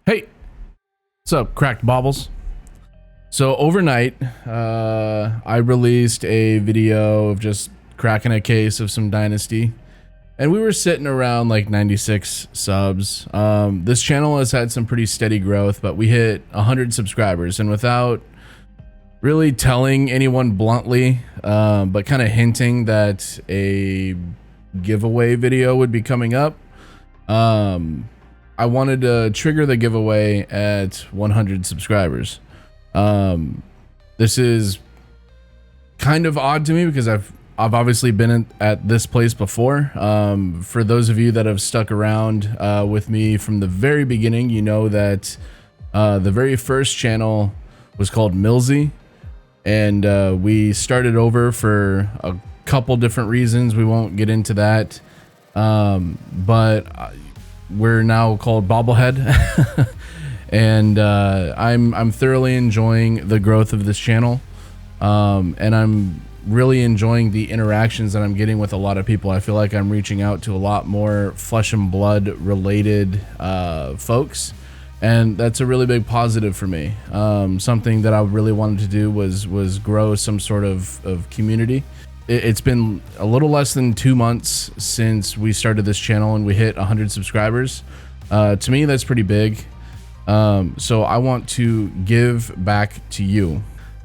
Hey, what's up, cracked baubles? So overnight, I released a video of just cracking a case of some Dynasty, and we were sitting around like 96 subs. This channel has had some pretty steady growth, but we hit 100 subscribers, and without really telling anyone bluntly, but kind of hinting that a giveaway video would be coming up, I wanted to trigger the giveaway at 100 subscribers. This is kind of odd to me because I've obviously been at this place before. For those of you that have stuck around with me from the very beginning, you know that the very first channel was called Millsy, and we started over for a couple different reasons. We won't get into that, but we're now called Baublehead. And I'm thoroughly enjoying the growth of this channel, and I'm really enjoying the interactions that I'm getting with a lot of people. I feel like I'm reaching out to a lot more flesh and blood related folks, and that's a really big positive for me. Something that I really wanted to do was grow some sort of community. It's been a little less than 2 months since we started this channel and we hit 100 subscribers. To me, that's pretty big. So I want to give back to you.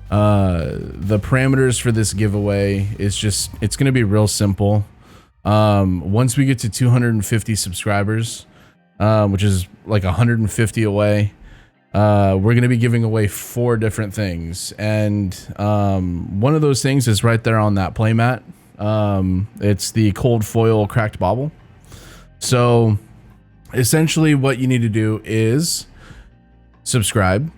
The parameters for this giveaway is it's going to be real simple. Once we get to 250 subscribers, which is like 150 away, we're going to be giving away 4 different things. And, one of those things is right there on that playmat. It's the cold foil cracked bauble. So essentially what you need to do is subscribe,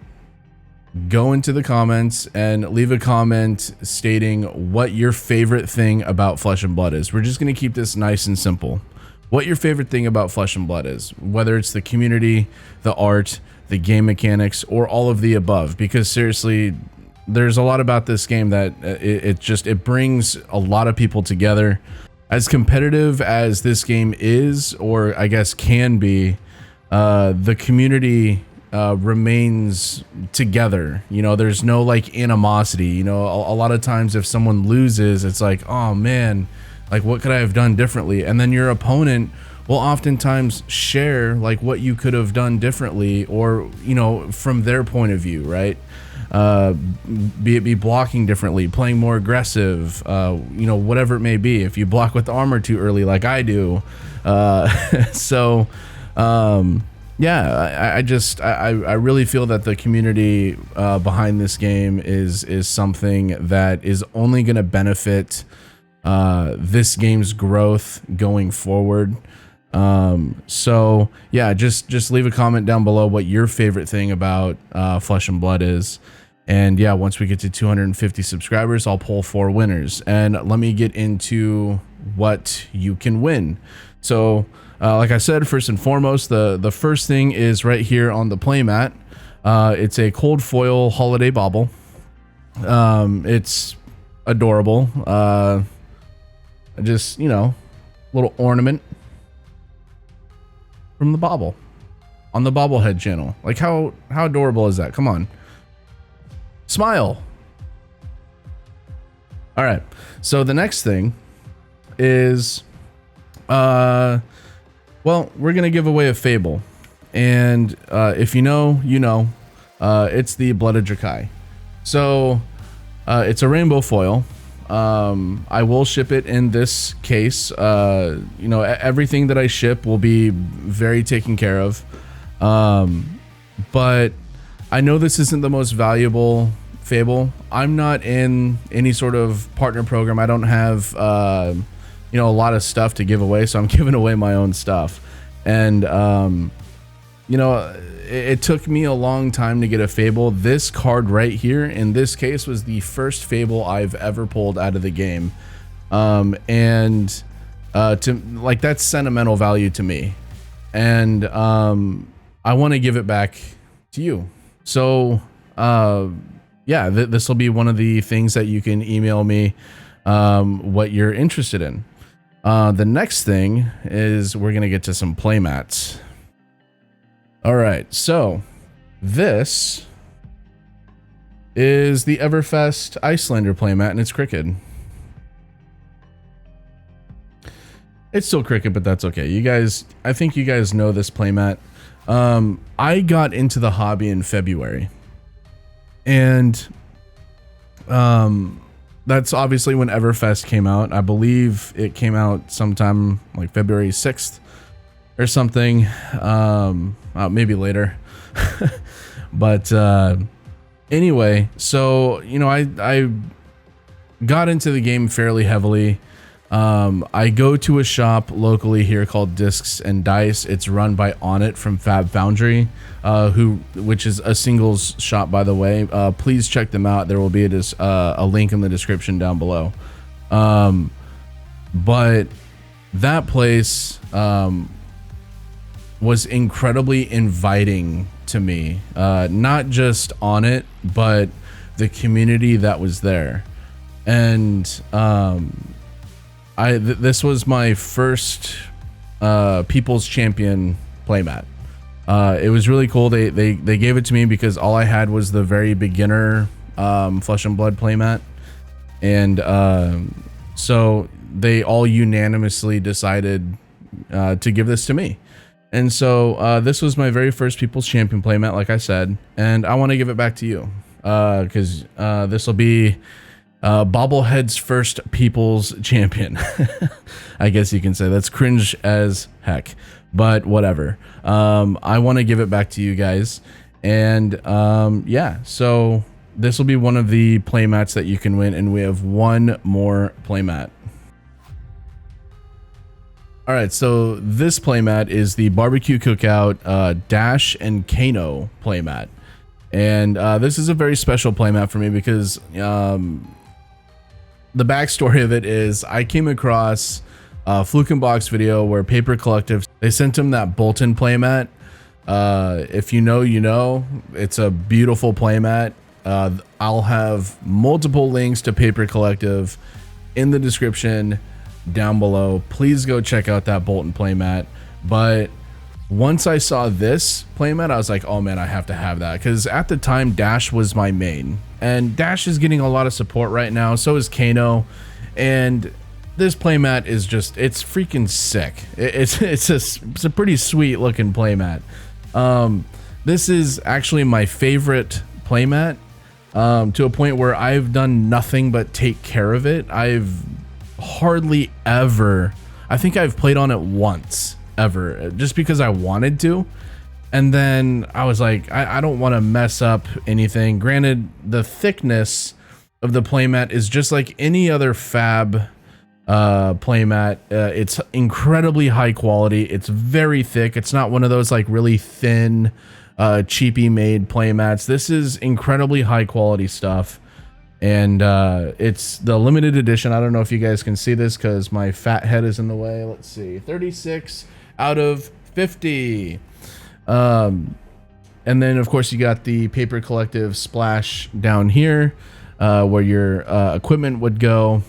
go into the comments and leave a comment stating what your favorite thing about Flesh and Blood is. We're just going to keep this nice and simple. What your favorite thing about Flesh and Blood is, whether it's the community, the art, the game mechanics, or all of the above, because seriously, there's a lot about this game that it brings a lot of people together. As competitive as this game is, or I guess can be, the community remains together. You know, there's no like animosity. You know, a lot of times if someone loses, it's like, oh man, like what could I have done differently? And then your opponent will oftentimes share like what you could have done differently, or you know, from their point of view, right? Be blocking differently, playing more aggressive, you know, whatever it may be. If you block with armor too early like I do, so yeah, I really feel that the community behind this game is something that is only going to benefit this game's growth going forward. So yeah, just leave a comment down below what your favorite thing about Flesh and Blood is. And yeah, once we get to 250 subscribers, I'll pull 4 winners. And let me get into what you can win. So like I said, first and foremost, the first thing is right here on the playmat. It's a cold foil holiday bauble. It's adorable. Just, you know, little ornament from the bauble on the Baublehead channel. Like how adorable is that? Come on, smile. All right, so the next thing is well, we're gonna give away a Fable, and if you know, you know, it's the Blooded Drakai. So it's a rainbow foil. I will ship it in this case. You know, everything that I ship will be very taken care of. But I know this isn't the most valuable Fable. I'm not in any sort of partner program. I don't have, you know, a lot of stuff to give away, so I'm giving away my own stuff. And, you know, it took me a long time to get a Fable. This card right here, in this case, was the first Fable I've ever pulled out of the game. And to like, that's sentimental value to me. And I want to give it back to you. So yeah, this will be one of the things that you can email me what you're interested in. The next thing is we're going to get to some playmats. All right, so this is the Everfest Icelander playmat, and it's Cricket. It's still Cricket, but that's okay. You guys, I think you guys know this playmat. I got into the hobby in February, and that's obviously when Everfest came out. I believe it came out sometime like February 6th or something, maybe later. But anyway, so you know, I got into the game fairly heavily. I go to a shop locally here called Discs and Dice. It's run by Onnit from Fab Foundry, which is a singles shop, by the way. Please check them out. There will be a link in the description down below. But that place was incredibly inviting to me, not just on it, but the community that was there. And this was my first People's Champion playmat. It was really cool. They gave it to me because all I had was the very beginner Flesh and Blood playmat, and so they all unanimously decided to give this to me. And so this was my very first People's Champion playmat, like I said, and I want to give it back to you because this will be Baublehead's first People's Champion. I guess you can say. That's cringe as heck, but whatever. I want to give it back to you guys, and yeah, so this will be one of the playmats that you can win, and we have one more playmat. All right, so this playmat is the Barbecue Cookout Dash and Kano playmat, and this is a very special playmat for me because the backstory of it is I came across a Fluke and Box video where Paper Collective, they sent him that Bolton playmat. If you know, you know. It's a beautiful playmat. I'll have multiple links to Paper Collective in the description down below. Please go check out that Bolton playmat. But once I saw this playmat, I was like, oh man, I have to have that, because at the time Dash was my main, and Dash is getting a lot of support right now, so is Kano, and this playmat is just, it's freaking sick. It's a pretty sweet looking playmat. This is actually my favorite playmat, to a point where I've done nothing but take care of it. I've hardly ever, I think I've played on it once ever, just because I wanted to, and then I was like, I don't want to mess up anything. Granted, the thickness of the playmat is just like any other Fab playmat. It's incredibly high quality. It's very thick. It's not one of those like really thin cheapy made playmats. This is incredibly high quality stuff, and it's the limited edition. I don't know if you guys can see this because my fat head is in the way. Let's see, 36 out of 50. And then of course you got the Paper Collective splash down here, where your equipment would go,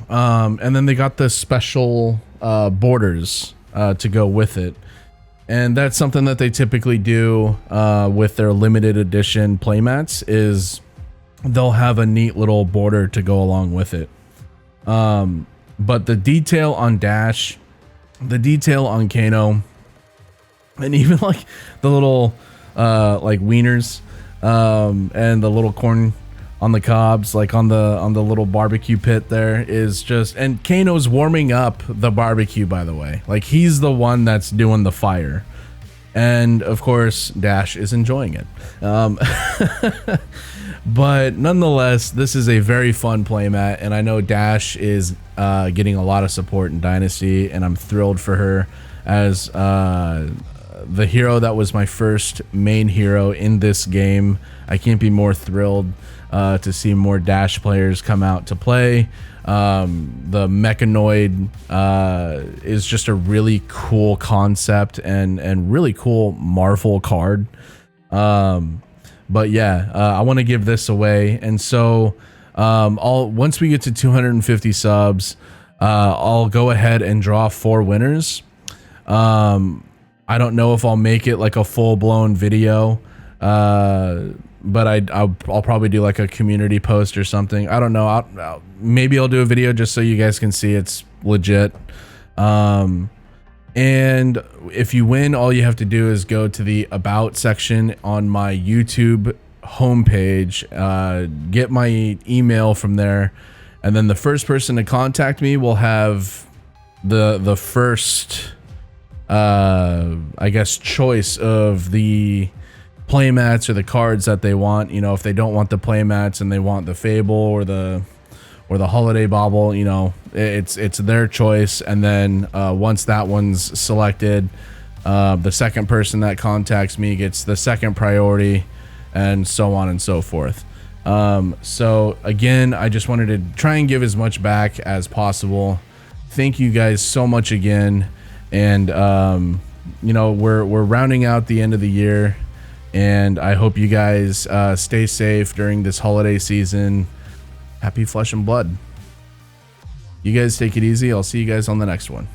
and then they got the special borders to go with it, and that's something that they typically do with their limited edition playmats, is they'll have a neat little border to go along with it. But the detail on Dash, the detail on Kano, and even like the little like wieners and the little corn on the cobs, like on the little barbecue pit there, is just, and Kano's warming up the barbecue, by the way. Like, he's the one that's doing the fire, and of course Dash is enjoying it. But nonetheless, this is a very fun playmat, and I know Dash is getting a lot of support in Dynasty, and I'm thrilled for her as the hero that was my first main hero in this game. I can't be more thrilled to see more Dash players come out to play. The Mechanoid is just a really cool concept and really cool Marvel card. But yeah, I want to give this away, and so once we get to 250 subs, I'll go ahead and draw 4 winners. I don't know if I'll make it like a full-blown video, but I'll probably do like a community post or something. I don't know. Maybe I'll do a video just so you guys can see it's legit. And if you win, all you have to do is go to the About section on my YouTube homepage, get my email from there, and then the first person to contact me will have the first, I guess, choice of the playmats or the cards that they want. You know, if they don't want the playmats and they want the Fable or the holiday bauble, you know, it's their choice. And then once that one's selected, the second person that contacts me gets the second priority, and so on and so forth. So again, I just wanted to try and give as much back as possible. Thank you guys so much again. And you know, we're rounding out the end of the year, and I hope you guys stay safe during this holiday season. Happy Flesh and Blood. You guys take it easy. I'll see you guys on the next one.